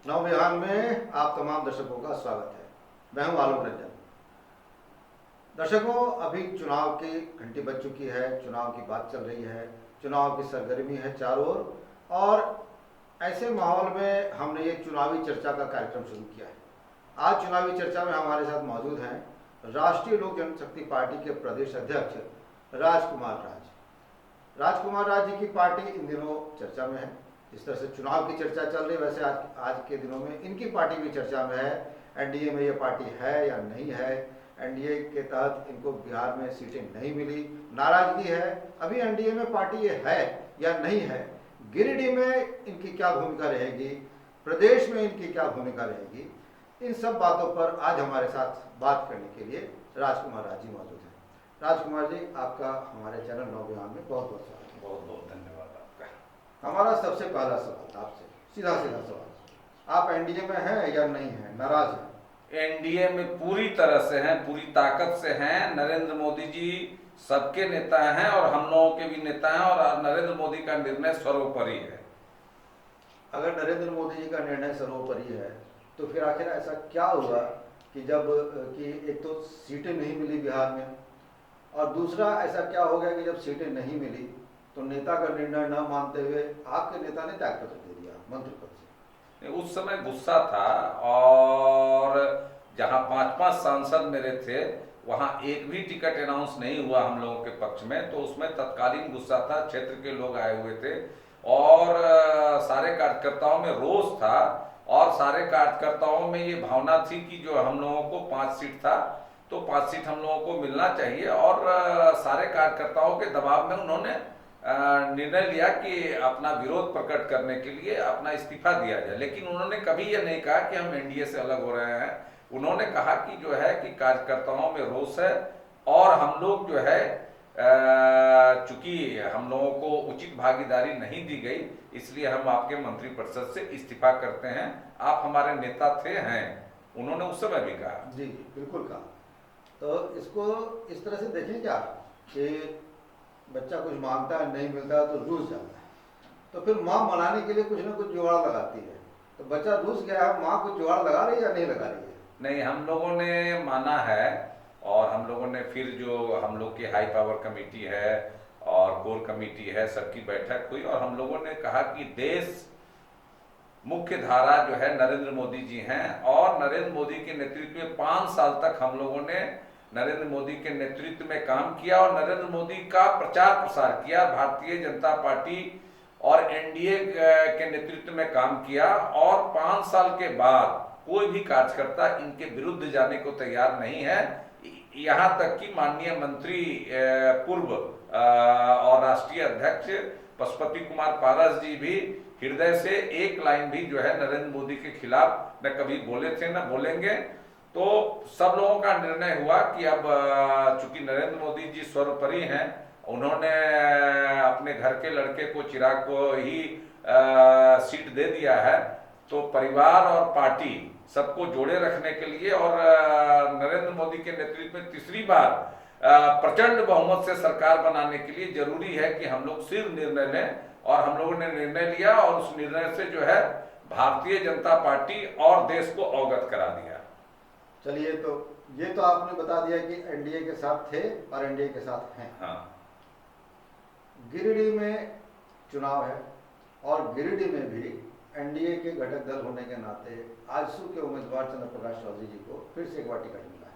नव विहान में आप तमाम दर्शकों का स्वागत है। मैं हूं आलोक रंजन। दर्शकों, अभी चुनाव की घंटी बज चुकी है, चुनाव की बात चल रही है, चुनाव की सरगर्मी है चारों ओर। और ऐसे माहौल में हमने ये चुनावी चर्चा का कार्यक्रम शुरू किया है। आज चुनावी चर्चा में हमारे साथ मौजूद हैं राष्ट्रीय लोक जनशक्ति पार्टी के प्रदेश अध्यक्ष राजकुमार राज जी की पार्टी इन दिनों चर्चा में है। जिस तरह से चुनाव की चर्चा चल रही है, वैसे आज के दिनों में इनकी पार्टी भी चर्चा में है। एनडीए में ये पार्टी है या नहीं है, एनडीए के तहत इनको बिहार में सीटें नहीं मिली, नाराजगी है। अभी एनडीए में पार्टी ये है या नहीं है, गिरिडीह में इनकी क्या भूमिका रहेगी, प्रदेश में इनकी क्या भूमिका रहेगी, इन सब बातों पर आज हमारे साथ बात करने के लिए राजकुमार राज जी मौजूद हैं। राजकुमार जी, आपका हमारे चैनल नव विहान में बहुत बहुत स्वागत है। बहुत बहुत धन्यवाद आपका। हमारा सबसे पहला सवाल आपसे, सीधा सीधा सवाल, आप एनडीए में हैं या नहीं हैं, नाराज हैं? एनडीए में पूरी तरह से हैं, पूरी ताकत से हैं। नरेंद्र मोदी जी सबके नेता हैं और हम लोगों के भी नेता हैं, और नरेंद्र मोदी का निर्णय सर्वोपरि है। अगर नरेंद्र मोदी जी का निर्णय सर्वोपरि है, तो फिर आखिर ऐसा क्या हुआ कि एक तो सीटें नहीं मिली बिहार में, और दूसरा ऐसा क्या हो गया कि जब सीटें नहीं मिली तो नेता का निर्णय न मानते हुए आपके नेता ने त्यागपत्र दे दिया मंत्री पद से? उस समय गुस्सा था, और जहां 5-5 सांसद मेरे थे वहां एक भी टिकट अनाउंस नहीं हुआ हम लोगों के पक्ष में, तो उसमें तत्कालीन गुस्सा था। क्षेत्र के लोग आए हुए थे और सारे कार्यकर्ताओं में रोष था, और सारे कार्यकर्ताओं में ये भावना थी कि जो हम लोगों को 5 सीट था तो 5 सीट हम लोगों को मिलना चाहिए। और सारे कार्यकर्ताओं के दबाव में उन्होंने निर्णय लिया कि अपना विरोध प्रकट करने के लिए अपना इस्तीफा दिया जाए। लेकिन उन्होंने कभी यह नहीं कहा कि हम एनडीए से अलग हो रहे हैं। उन्होंने कहा कि जो है कि कार्यकर्ताओं में रोष है, और हम लोग जो है चूंकि हम लोगों को उचित भागीदारी नहीं दी गई, इसलिए हम आपके मंत्रिपरिषद से इस्तीफा करते हैं। आप हमारे नेता थे हैं, उन्होंने उस समय भी कहा। जी बिल्कुल कहा। तो इसको इस तरह से देखें क्या कि बच्चा कुछ मांगता है, नहीं मिलता तो रूस जाता है, तो फिर माँ मनाने के लिए कुछ ना कुछ जुगाड़ लगाती है। तो बच्चा रूस गया है, माँ कुछ जुगाड़ लगा रही है या नहीं लगा रही है? नहीं, हम लोगों ने माना है, और हम लोगों ने फिर जो हम लोग की हाई पावर कमेटी है और कोर कमेटी है, सबकी बैठक हुई, और हम लोगों ने कहा कि देश मुख्य धारा जो है नरेंद्र मोदी जी हैं, और नरेंद्र मोदी के नेतृत्व में 5 साल तक हम लोगों ने नरेंद्र मोदी के नेतृत्व में काम किया और नरेंद्र मोदी का प्रचार प्रसार किया। भारतीय जनता पार्टी और एनडीए के नेतृत्व में काम किया, और 5 साल के बाद कोई भी कार्यकर्ता इनके विरुद्ध जाने को तैयार नहीं है। यहाँ तक कि माननीय मंत्री पूर्व और राष्ट्रीय अध्यक्ष पशुपति कुमार पारस जी भी हृदय से एक लाइन भी जो है नरेंद्र मोदी के खिलाफ न कभी बोले थे न बोलेंगे। तो सब लोगों का निर्णय हुआ कि अब चूंकि नरेंद्र मोदी जी सर्वोपरि हैं, उन्होंने अपने घर के लड़के को, चिराग को ही सीट दे दिया है, तो परिवार और पार्टी सबको जोड़े रखने के लिए और नरेंद्र मोदी के नेतृत्व में तीसरी बार प्रचंड बहुमत से सरकार बनाने के लिए जरूरी है कि हम लोग सिर्फ निर्णय लें। और हम लोगों ने निर्णय लिया, और उस निर्णय से जो है भारतीय जनता पार्टी और देश को अवगत करा दिया। चलिए, तो ये तो आपने बता दिया कि एनडीए के साथ थे और एनडीए के साथ हैं। हाँ। गिरिडीह में चुनाव है, और गिरिडीह में भी एनडीए के घटक दल होने के नाते आजसू के उम्मीदवार चंद्र प्रकाश चौधरी जी को फिर से एक बार टिकट मिला है।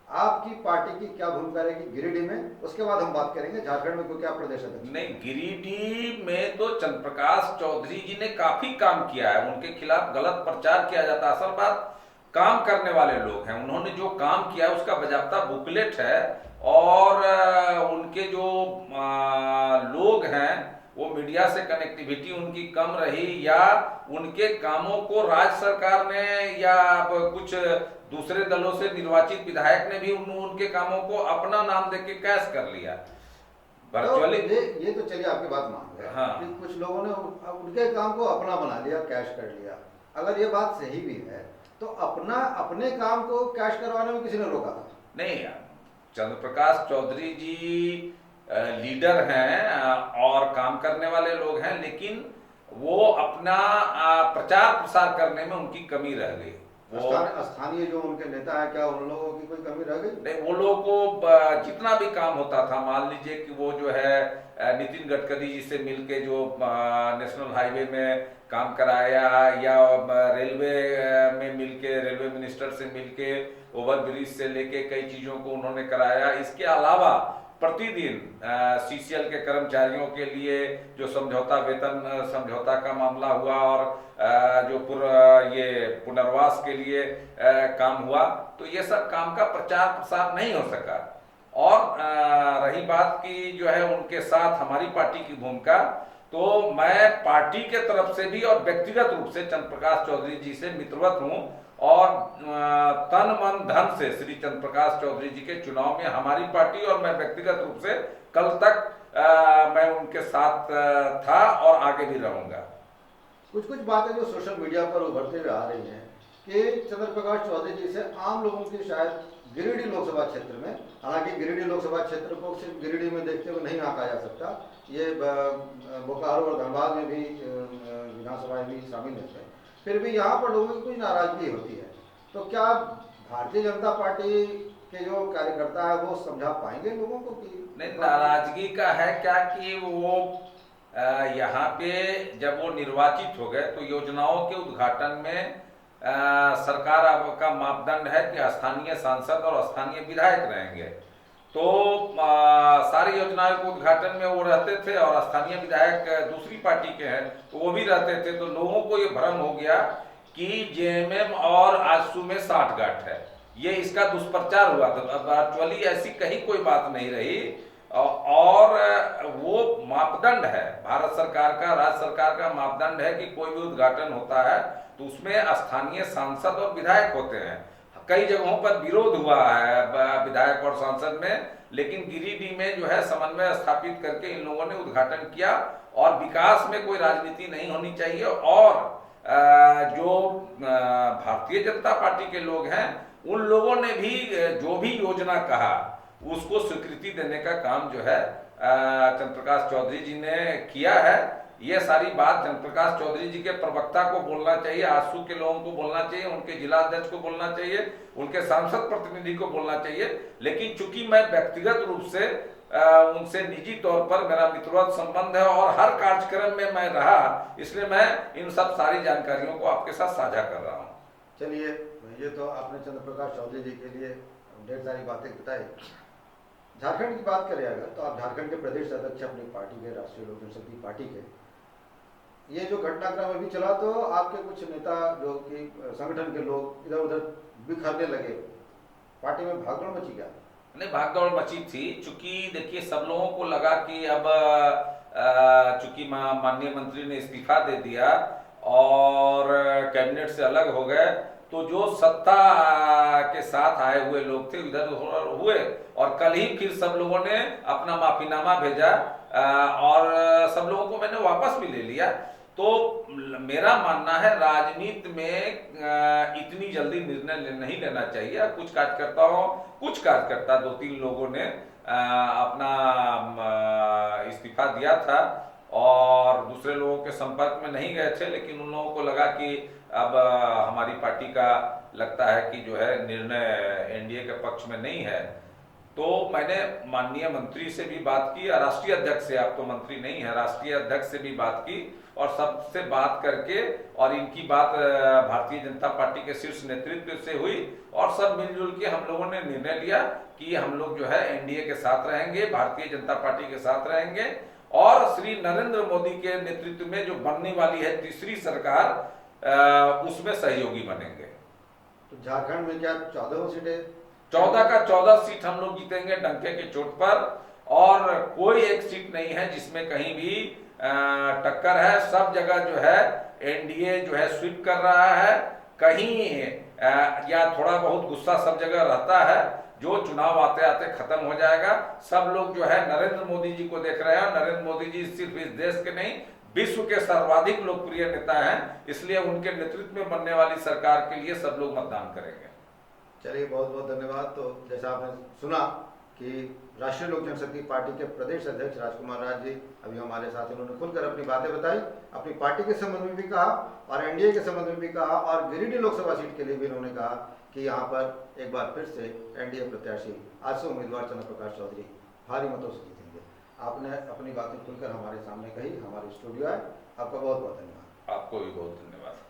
आपकी पार्टी की क्या भूमिका रहेगी गिरिडीह में? उसके बाद हम बात करेंगे झारखंड में क्योंकि आप प्रदेश अध्यक्ष। नहीं, गिरिडीह में तो चंद्र प्रकाश चौधरी जी ने काफी काम किया है, उनके खिलाफ गलत प्रचार किया जाता है। असल बात, काम करने वाले लोग हैं, उन्होंने जो काम किया उसका बाजाप्ता बुकलेट है, और उनके जो लोग हैं वो मीडिया से कनेक्टिविटी उनकी कम रही, या उनके कामों को राज्य सरकार ने या कुछ दूसरे दलों से निर्वाचित विधायक ने भी उनके कामों को अपना नाम देके कैश कर लिया वर्चुअली। तो ये तो चलिए आपकी बात मान गए। हाँ। कि कुछ लोगों ने उनके काम को अपना बना लिया, कैश कर लिया। अगर ये बात सही भी है तो अपने काम को कैश करवाने में किसी ने रोका था? नहीं, चंद्र प्रकाश चौधरी जी लीडर हैं और काम करने वाले लोग हैं, लेकिन वो अपना प्रचार प्रसार करने में उनकी कमी रह गई। वो स्थानीय जो उनके नेता है, क्या उन लोगों की कोई कमी रह गई? नहीं, वो लोगों को जितना भी काम होता था, मान लीजिए कि वो जो है नितिन गडकरी जी से मिलके जो नेशनल हाईवे में काम कराया, या रेलवे में मिलके रेलवे मिनिस्टर से मिलके ओवर ब्रिज से लेके कई चीजों को उन्होंने कराया। इसके अलावा प्रतिदिन सीसीएल के कर्मचारियों के लिए जो समझौता वेतन समझौता का मामला हुआ, और जो ये पुनर्वास के लिए काम हुआ, तो ये सब काम का प्रचार प्रसार नहीं हो सका। और रही बात की जो है उनके साथ हमारी पार्टी की भूमिका, तो मैं पार्टी के तरफ से भी और व्यक्तिगत रूप से चंद्र प्रकाश चौधरी जी से मित्रवत हूं, और तन मन धन से श्री चंद्र प्रकाश चौधरी जी के चुनाव में हमारी पार्टी और मैं व्यक्तिगत रूप से कल तक मैं उनके साथ था और आगे भी रहूंगा। कुछ कुछ बातें जो सोशल मीडिया पर उभरते हुए आ रही हैं कि चंद्र प्रकाश चौधरी जी से आम लोगों की शायद गिरिडीह लोकसभा क्षेत्र में, हालांकि गिरिडीह लोकसभा क्षेत्र को सिर्फ गिरिडीह में देखते हुए नहीं आंका जा सकता, ये बोकारो और धनबाद में भी विधानसभाएं भी शामिल होते हैं, फिर भी यहाँ पर लोगों की कुछ नाराजगी होती है। तो क्या भारतीय जनता पार्टी के जो कार्यकर्ता है वो समझा पाएंगे लोगों को कि नहीं, नाराजगी का है क्या कि वो यहाँ पे जब वो निर्वाचित हो गए तो योजनाओं के उद्घाटन में सरकार का मापदंड है कि स्थानीय सांसद और स्थानीय विधायक रहेंगे। तो सारी योजनाओं के उद्घाटन में वो रहते थे, और स्थानीय विधायक दूसरी पार्टी के हैं तो वो भी रहते थे। तो लोगों को ये भ्रम हो गया कि जेएमएम और आजसू में साठगांठ है, ये इसका दुष्प्रचार हुआ। तो वर्चुअली ऐसी कहीं कोई बात नहीं रही, और वो मापदंड है भारत सरकार का, राज्य सरकार का मापदंड है कि कोई भी उद्घाटन होता है तो उसमें स्थानीय सांसद और विधायक होते हैं। कई जगहों पर विरोध हुआ है विधायक और सांसद में, लेकिन गिरिडीह में जो है समन्वय स्थापित करके इन लोगों ने उद्घाटन किया। और विकास में कोई राजनीति नहीं होनी चाहिए, और जो भारतीय जनता पार्टी के लोग हैं उन लोगों ने भी जो भी योजना कहा उसको स्वीकृति देने का काम जो है चंद्र प्रकाश चौधरी जी ने किया है। ये सारी बात चंद्र प्रकाश चौधरी जी के प्रवक्ता को बोलना चाहिए, आजसू के लोगों को बोलना चाहिए, उनके जिला अध्यक्ष को बोलना चाहिए, उनके सांसद प्रतिनिधि को बोलना चाहिए। लेकिन चूंकि मैं व्यक्तिगत रूप से उनसे निजी तौर पर मेरा मित्रवत संबंध है और हर कार्यक्रम में मैं रहा, इसलिए मैं इन सब सारी जानकारियों को आपके साथ साझा कर रहा हूँ। चलिए, ये तो आपने चंद्र प्रकाश चौधरी जी के लिए ढेर सारी बातें बताई। झारखंड की बात करें अगर, तो आप झारखंड के प्रदेश अध्यक्ष अपनी पार्टी के, राष्ट्रीय लोक जनशक्ति पार्टी के। ये जो घटनाक्रम अभी चला तो आपके कुछ नेता जो कि संगठन के लोग इधर उधर बिखरने लगे, पार्टी में भागदौड़ मची क्या? नहीं, भागदौड़ मची थी। चूंकि देखिए सब लोगों को लगा कि अब चूंकि माननीय मंत्री ने इस्तीफा दे दिया और कैबिनेट से अलग हो गए, तो जो सत्ता के साथ आए हुए लोग थे इधर उधर हुए, और कल ही फिर सब लोगों ने अपना माफीनामा भेजा और सब लोगों को मैंने वापस भी ले लिया। तो मेरा मानना है राजनीति में इतनी जल्दी निर्णय नहीं लेना चाहिए। कुछ कार्यकर्ता 2-3 लोगों ने अपना इस्तीफा दिया था और दूसरे लोगों के संपर्क में नहीं गए थे, लेकिन उन लोगों को लगा कि अब हमारी पार्टी का लगता है कि जो है निर्णय एनडीए के पक्ष में नहीं है। तो मैंने माननीय मंत्री से भी बात की, राष्ट्रीय अध्यक्ष से, आप तो मंत्री नहीं है, राष्ट्रीय अध्यक्ष से भी बात की, और सबसे बात करके, और इनकी बात भारतीय जनता पार्टी के शीर्ष नेतृत्व से हुई, और सब मिलजुल के हम लोगों ने निर्णय लिया कि हम लोग जो है एनडीए के साथ रहेंगे, भारतीय जनता पार्टी के साथ रहेंगे, और श्री नरेंद्र मोदी के नेतृत्व में जो बनने वाली है तीसरी सरकार, उसमें सहयोगी बनेंगे। तो झारखंड में क्या 14 सीटें? 14 का 14 सीट हम लोग जीतेंगे डंके की चोट पर, और कोई एक सीट नहीं है जिसमें कहीं भी टक्कर है। सब जगह जो है एनडीए जो है स्वीप कर रहा है। कहीं या थोड़ा बहुत गुस्सा सब जगह रहता है, जो चुनाव आते आते खत्म हो जाएगा। सब लोग जो है नरेंद्र मोदी जी को देख रहे हैं। नरेंद्र मोदी जी सिर्फ इस देश के नहीं, विश्व के सर्वाधिक लोकप्रिय नेता हैं, इसलिए उनके नेतृत्व में बनने वाली सरकार के लिए सब लोग मतदान करेंगे। चलिए, बहुत बहुत धन्यवाद। तो जैसा आपने सुना कि राष्ट्रीय लोक जनशक्ति पार्टी के प्रदेश अध्यक्ष राजकुमार राज जी अभी हमारे साथ, उन्होंने खुलकर अपनी बातें बताई, अपनी पार्टी के संबंध में भी कहा और एनडीए के संबंध में भी कहा, और गिरिडीह लोकसभा सीट के लिए भी उन्होंने कहा कि यहाँ पर एक बार फिर से एनडीए प्रत्याशी आजसू उम्मीदवार चंद्र प्रकाश चौधरी भारी मतों से जीतेंगे। आपने अपनी बातें खुलकर हमारे सामने कही, हमारे स्टूडियो आए, आपका बहुत बहुत धन्यवाद। आपको भी बहुत धन्यवाद।